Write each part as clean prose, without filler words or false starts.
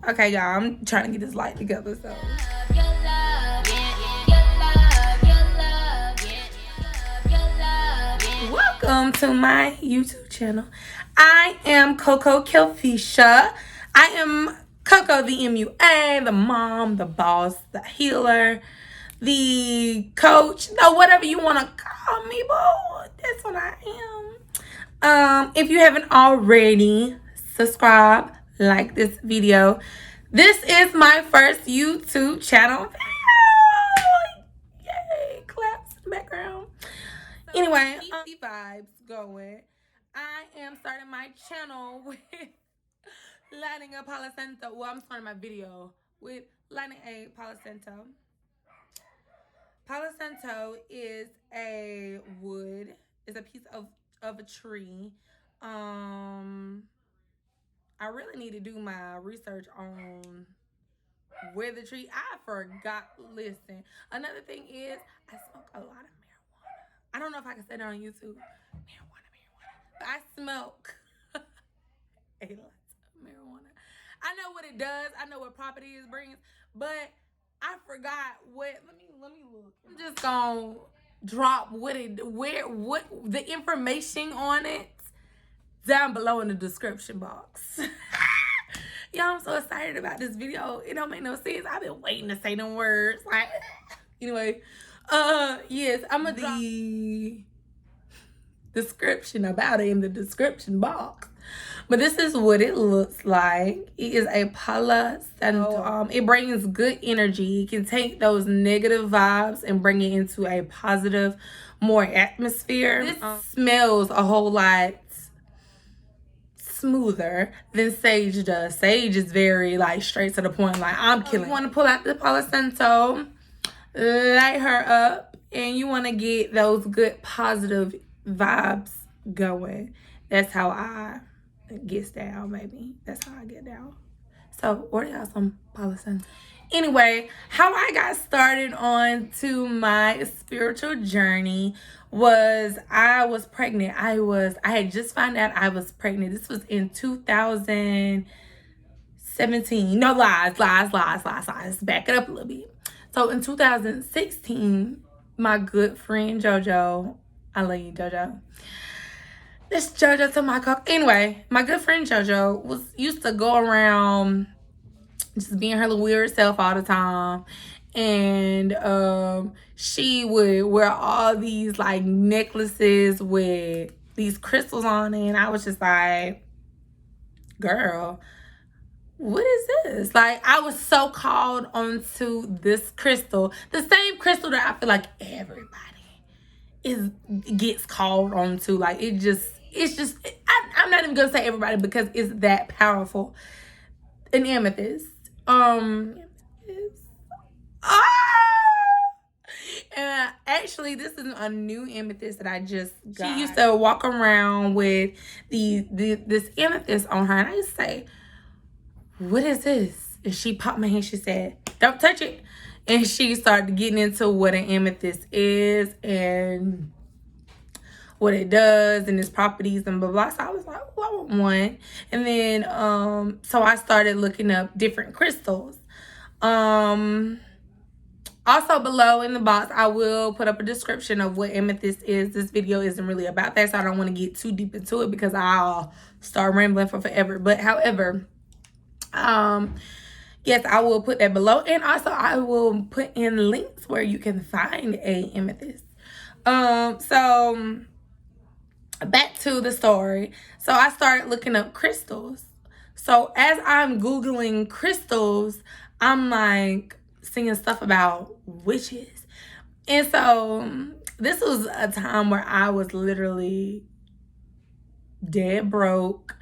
Okay, y'all, I'm trying to get this light together, so. Welcome to my YouTube channel. I am Coco Kelfisha. I am Coco the MUA, the mom, the boss, the healer, the coach, whatever you want to call me, boo. That's what I am. If you haven't already, subscribe, like this video. This is my first YouTube channel video. Yay, claps in the background. Anyway, keep the vibes going. I am starting my channel with lighting a Palo Santo. Well, I'm starting my video with lighting a Palo Santo. Palo Santo is a wood. It's a piece of a tree. I really need to do my research on where the tree. I forgot. Listen, another thing is I smoke a lot of marijuana. I don't know if I can say that on YouTube. Marijuana. But I smoke a lot of marijuana. I know what it does. I know what properties it brings, but I forgot what. Let me look. I'm just gonna drop what the information on it down below in the description box. Y'all, I'm so excited about this video. It don't make no sense. I've been waiting to say them words. Like, anyway, yes, I'm gonna drop the description about it in the description box. But this is what it looks like. It is a Palo Santo. It brings good energy. It can take those negative vibes and bring it into a positive, more atmosphere. This smells a whole lot smoother than sage does. Sage is very like straight to the point. Like, I'm killing. You want to pull out the Palo Santo, light her up, and you want to get those good positive vibes going. That's how I get down, baby. That's how I get down. So order y'all some Palo Santo. Anyway, how I got started on to my spiritual journey was I was pregnant. I had just found out I was pregnant. This was in 2017. No, lies. Back it up a little bit. So in 2016, my good friend JoJo, I love you, JoJo. This JoJo to my cock. Anyway, my good friend JoJo used to go around just being her little weird self all the time. And she would wear all these like necklaces with these crystals on it. And I was just like, girl, what is this? Like, I was so called onto this crystal. The same crystal that I feel like everybody gets called onto. Like, it's just I'm not even gonna say everybody because it's that powerful. An amethyst. And actually, this is a new amethyst that I just got. She used to walk around with this amethyst on her, and I used to say, what is this? And she popped my hand. She said, don't touch it. And she started getting into what an amethyst is and what it does and its properties and blah, blah. So I was like, oh, I want one. And then, so I started looking up different crystals. Also below in the box, I will put up a description of what amethyst is. This video isn't really about that, so I don't want to get too deep into it because I'll start rambling for forever. But however, yes, I will put that below. And also I will put in links where you can find a amethyst. So back to the story. So I started looking up crystals. So as I'm Googling crystals, I'm like seeing stuff about witches. And so this was a time where I was literally dead broke,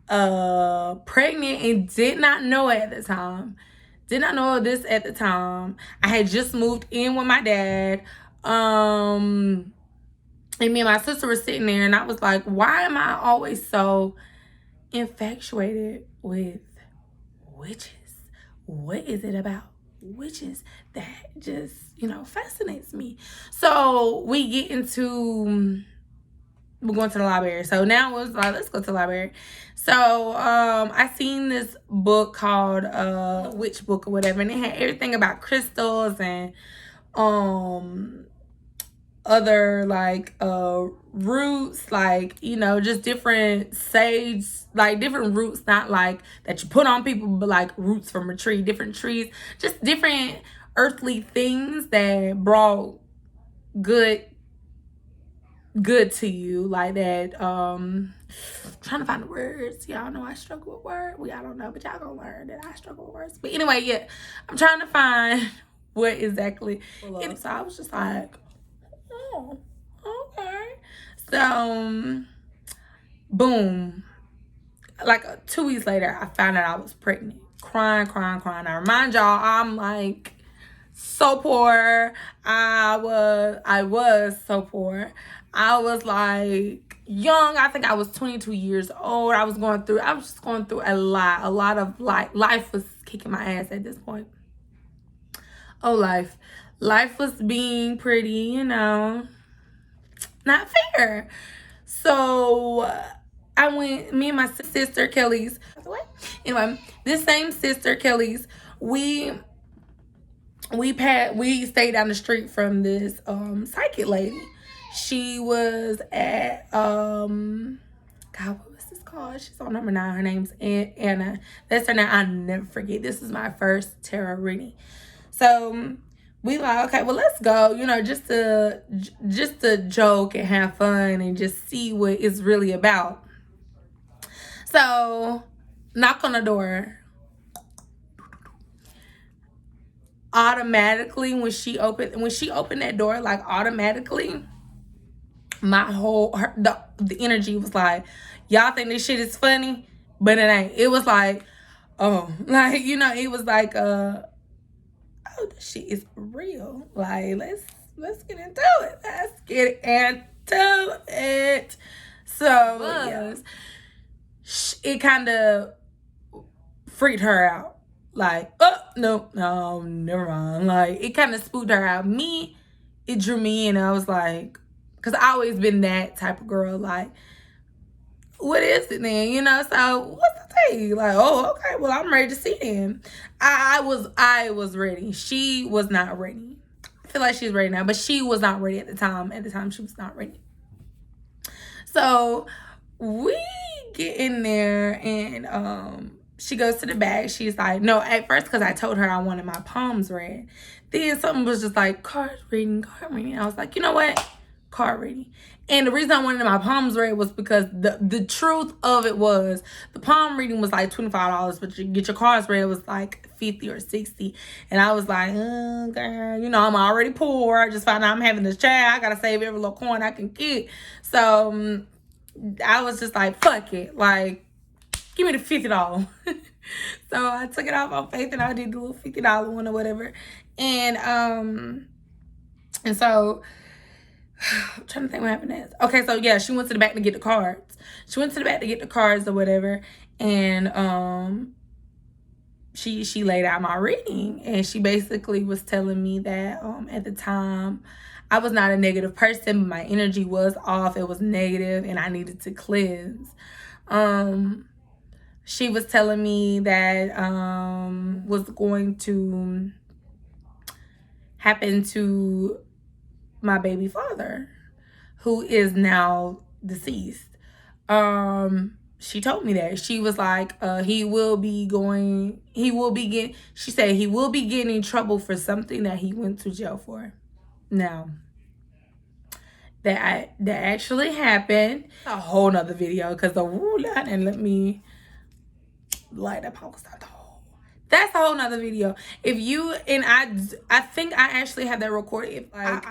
pregnant, and did not know it at the time. Did not know this at the time. I had just moved in with my dad. And me and my sister were sitting there, and I was like, why am I always so infatuated with witches? What is it about witches that just, fascinates me? So we get into we're going to the library. So now it was like, let's go to the library. So I seen this book called Witch Book or whatever, and it had everything about crystals and other like roots, like, you know, just different sage, like different roots, not like that you put on people, but like roots from a tree, different trees, just different earthly things that brought good to you, like that. Trying to find the words. Y'all know I struggle with words. Y'all don't know, but y'all gonna learn that I struggle with words. But anyway, yeah, I'm trying to find what exactly. And so I was just like, oh, okay. So, boom. Like 2 weeks later, I found out I was pregnant. Crying. I remind y'all, I'm like so poor. I was so poor. I was like young. I think I was 22 years old. I was just going through a lot of life was kicking my ass at this point. Oh, life was being pretty, you know, not fair. So I went, me and my sister Kelly's, anyway, this same sister Kelly's, we stayed down the street from this psychic lady. She was at God, what was this called? She's on number 9. Her name's Anna. That's her name. I'll never forget. This is my first tarot reading. So we like, okay, well, let's go, you know, just to joke and have fun and just see what it's really about. So knock on the door. Automatically, when she opened that door, like automatically, my whole the energy was like, y'all think this shit is funny, but it ain't. It was like, oh, like, you know, it was like oh, this shit is real. Like, let's get into it. Let's get into it. So yes, it kind of freaked her out. Like, oh, no, never mind. Like, it kind of spooked her out. Me, it drew me in. I was like, because I always been that type of girl. Like, what is it then? You know, so what's the tea? Like, oh, okay, well, I'm ready to see them. I was ready. She was not ready. I feel like she's ready now, but she was not ready at the time. At the time, she was not ready. So we get in there and she goes to the bag. She's like, no, at first, because I told her I wanted my palms read. Then something was just like, card reading. I was like, you know what? Card reading. And the reason I wanted my palms read was because the truth of it was the palm reading was like $25, but you get your cards read was like 50 or 60. And I was like, oh, girl, you know, I'm already poor. I just found out I'm having this child. I got to save every little coin I can get. So I was just like, fuck it. Like, give me the $50. So I took it off on Faith and I did the little $50 one or whatever. And so I'm trying to think what happened next. Okay, so yeah, she went to the back to get the cards. Or whatever. And she laid out my reading, and she basically was telling me that at the time I was not a negative person, but my energy was off. It was negative and I needed to cleanse. She was telling me that was going to happen to my baby father, who is now deceased. She told me that. She was like, he will be getting in trouble for something that he went to jail for. Now, that actually happened. A whole nother video, because and let me light up Palo Santo. That's a whole nother video. If you and I think I actually have that recorded. Like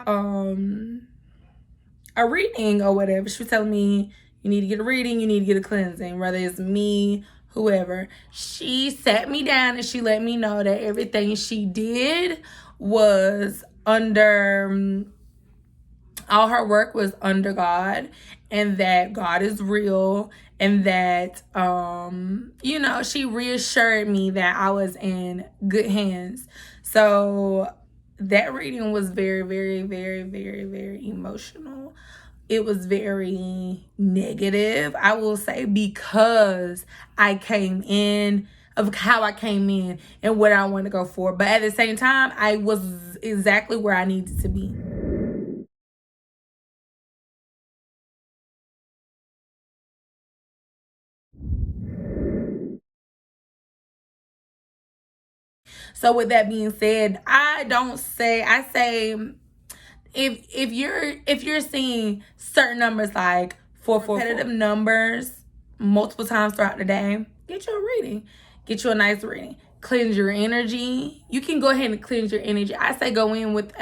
a reading or whatever. She was telling me you need to get a reading, you need to get a cleansing, whether it's me, whoever. She sat me down and she let me know that everything she did was under, all her work was under God, and that God is real, and that, you know, she reassured me that I was in good hands. So that reading was very, very, very, very, very emotional. it was very negative, I will say, because I came in of how I came in and what I want to go for. But at the same time, I was exactly where I needed to be. So with that being said, I say if you're seeing certain numbers like four repetitive numbers multiple times throughout the day, get you a reading. Get you a nice reading. Cleanse your energy. You can go ahead and cleanse your energy. I say go in with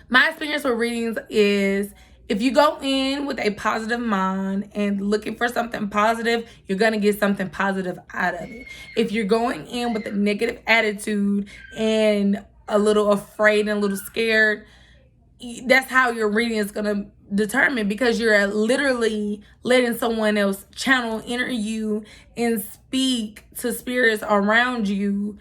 my experience with readings is if you go in with a positive mind and looking for something positive, you're going to get something positive out of it. If you're going in with a negative attitude and a little afraid and a little scared, that's how your reading is going to determine, because you're literally letting someone else channel, enter you, and speak to spirits around you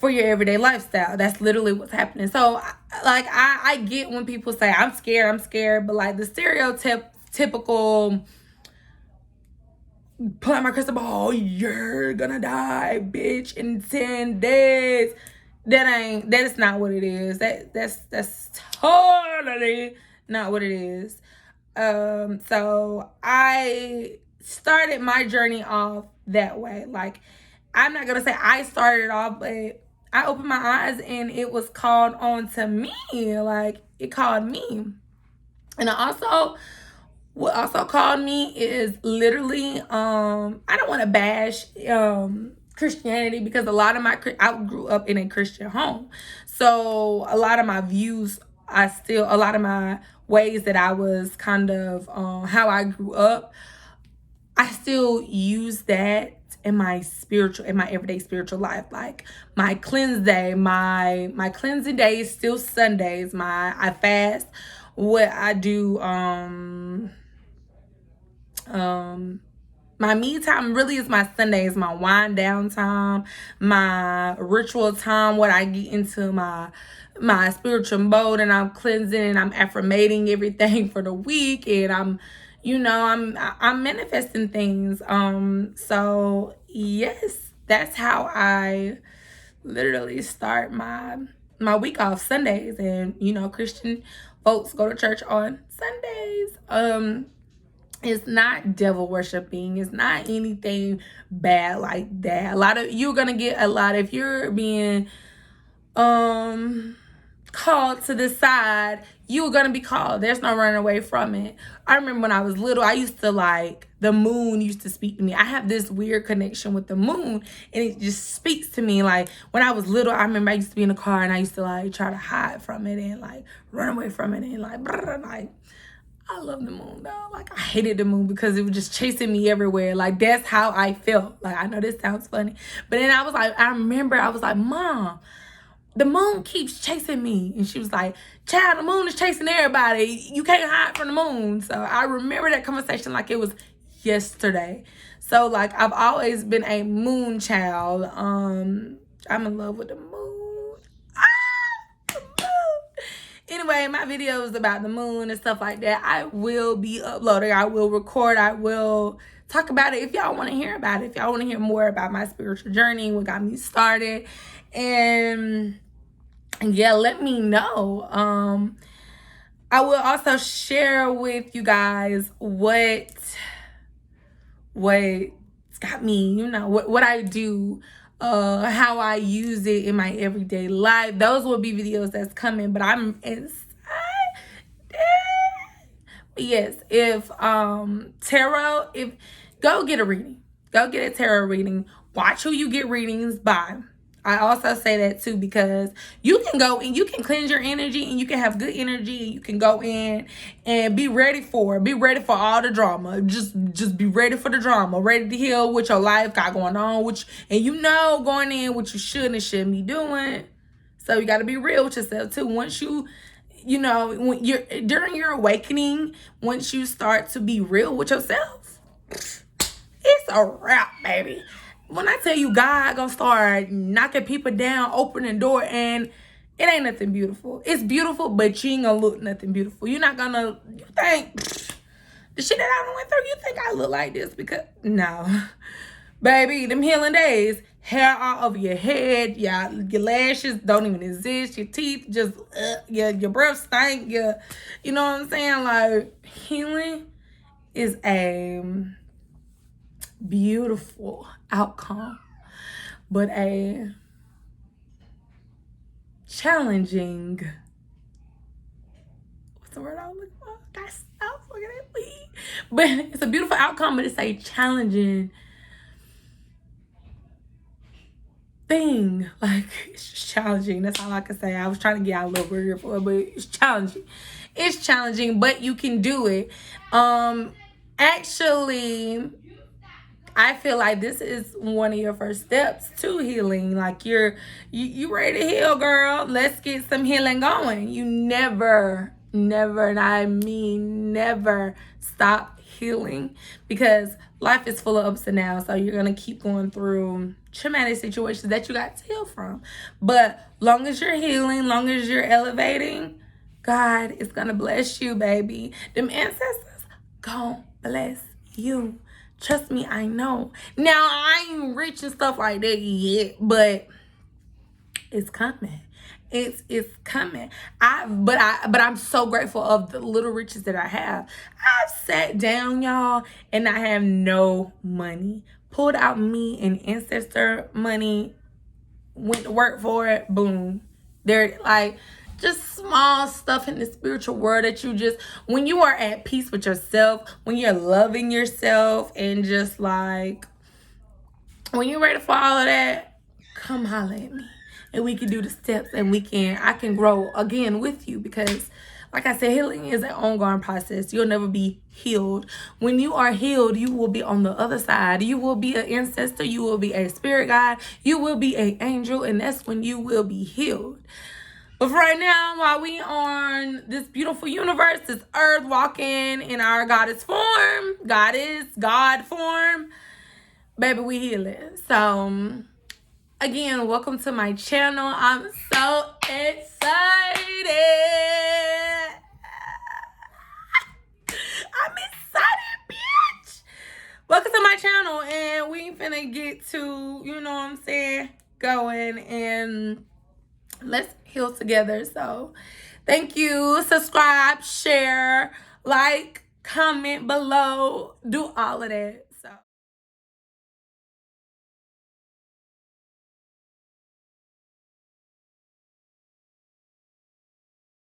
for your everyday lifestyle. That's literally what's happening. So like I get when people say I'm scared, but like the stereotypical pull out my crystal ball, you're gonna die, bitch, in 10 days. That is not what it is. That's totally not what it is. So I started my journey off that way. Like, I'm not gonna say I started off, but I opened my eyes and it was called on to me. Like, it called me. And what also called me is literally, I don't want to bash Christianity, because I grew up in a Christian home. So a lot of my views, a lot of my ways that I was kind of, how I grew up, I still use that in my everyday spiritual life. Like my my cleansing day is still Sundays. I fast. What I do, my me time really is my Sundays, my wind down time, my ritual time, what I get into my spiritual mode, and I'm cleansing and I'm affirmating everything for the week, and I'm manifesting things. So yes, that's how I literally start my week off, Sundays. And Christian folks go to church on Sundays. It's not devil worshiping. It's not anything bad like that. You're gonna get a lot if you're being called to the side. You're gonna be called. There's no running away from it. I remember when I was little, I used to the moon used to speak to me. I have this weird connection with the moon, and it just speaks to me. Like when I was little, I remember I used to be in the car and I used to try to hide from it and run away from it and I love the moon though. Like I hated the moon because it was just chasing me everywhere. Like that's how I felt. Like I know this sounds funny, but then I remember I was like, Mom, the moon keeps chasing me. And she was like, child, the moon is chasing everybody. You can't hide from the moon. So I remember that conversation like it was yesterday. So I've always been a moon child. I'm in love with the moon. Anyway, my videos about the moon and stuff like that, I will be uploading. I will record. I will talk about it if y'all want to hear about it. If y'all want to hear more about my spiritual journey, what got me started. And yeah, let me know. I will also share with you guys what's got me, what I do, how I use it in my everyday life. Those will be videos that's coming, but I'm excited. Yes, if go get a reading. Go get a tarot reading. Watch who you get readings by. I also say that too, because you can go and you can cleanse your energy and you can have good energy, and you can go in and be ready for all the drama. Just be ready for the drama, ready to heal what your life got going on, and going in what you should and shouldn't be doing. So you got to be real with yourself too. Once when during your awakening, once you start to be real with yourself, it's a wrap, baby. When I tell you God gonna start knocking people down, opening door, and It ain't nothing beautiful. It's beautiful, but you ain't gonna look nothing beautiful. You're not gonna, you think, the shit that I went through, you think I look like this? Because, no. Baby, them healing days, hair all over your head, your lashes don't even exist, your teeth just, your breath stink, you know what I'm saying? Like, healing is a beautiful outcome, but a challenging, what's the word I was looking for? Guys, stop looking at me. But it's a beautiful outcome, but it's a challenging thing. Like, it's just challenging. That's all I can say. I was trying to get out a little word for it, but it's challenging. It's challenging, but you can do it. Actually, I feel like this is one of your first steps to healing. Like, you ready to heal, girl. Let's get some healing going. You never, and I mean never, stop healing, because life is full of ups and downs. So you're gonna keep going through traumatic situations that you got to heal from. But long as you're healing, long as you're elevating, God is gonna bless you, baby. Them ancestors gon' bless you. Trust me, I know. Now, I ain't rich and stuff like that yet, but it's coming. It's coming. But I'm so grateful of the little riches that I have. I've sat down, y'all, and I have no money. Pulled out me and ancestor money, went to work for it, boom. They're like, just small stuff in the spiritual world that you just, when you are at peace with yourself, when you're loving yourself, and just like, when you're ready for all of that, come holler at me. And we can do the steps, and I can grow again with you, because like I said, healing is an ongoing process. You'll never be healed. When you are healed, you will be on the other side. You will be an ancestor. You will be a spirit guide. You will be an angel, and that's when you will be healed. But for right now, while we on this beautiful universe, this earth, walking in our goddess form, God form, baby, we healing. So, again, welcome to my channel. I'm so excited. I'm excited, bitch. Welcome to my channel, and we finna get to, you know what I'm saying, going, and let's heal together. So thank you. Subscribe, share, like, comment below, do all of that.